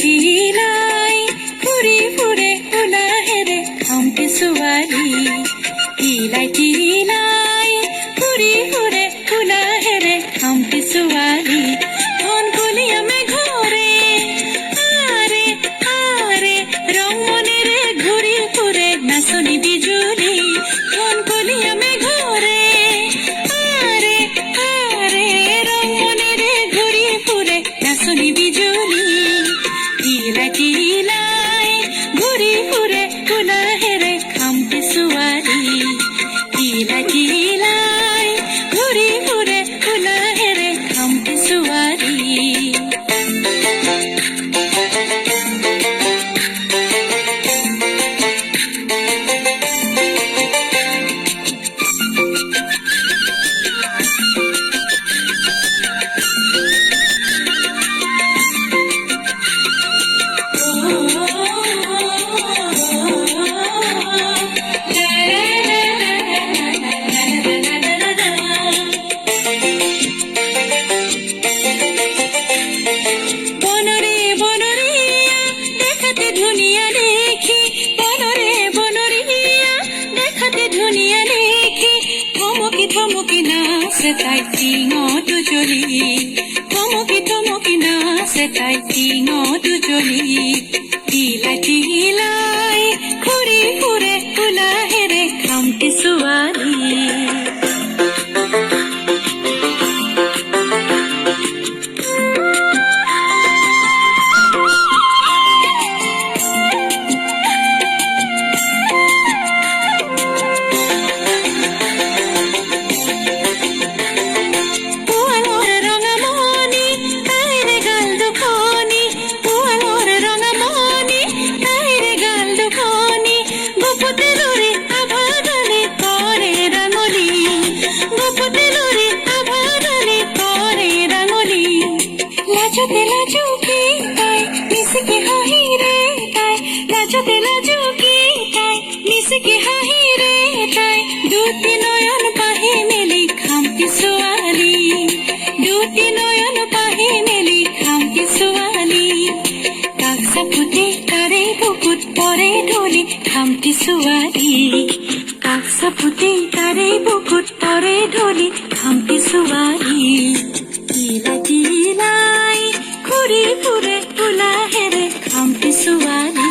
टीलाई फुरी फुरे उला हेरे हमके सुवाली टीलाई फुरी फुरे उला हेरे हमके सुवाली धन कुलिया में घोरे आरे आरे रंगने रे घुरी फुरे नाचनी बिजुली धन कुलिया में घोरे आरे आरे रंगने रे घुरी फुरे नाचनी बिजुली टीलाई घुरी फुरे उला हेरे हमके सुवाली टीलाई घुरी फुरे उला हेरे हमके सुवाली থমকি নাচে তাই টিঙত জ্বলি থমকি নাচে তাই টিঙত জ্বলি টিলাই ঘুৰি ফুৰে উলা হেৰে খামটি ছোৱালী লাজতে লাজুকি তাই মিশিকে হাঁহি রে তাই লাজতে লাজুকি তাই মিশিকে হাঁহি রে তাই দুটি নয়ন পাহি মেলি খামটি ছোৱালী দুটি নয়ন পাহি মেলি খামটি ছোৱালী কাক চাপুতে তাৰে বুকুত পৰে ঢলি খামটি ছোৱালী কাক চাপুতে তাৰে বুকুত পৰে ঢলি খামটি ছোৱালী টিলাই ঘুৰি ফুৰে উলা হেৰে খামটি ছোৱালী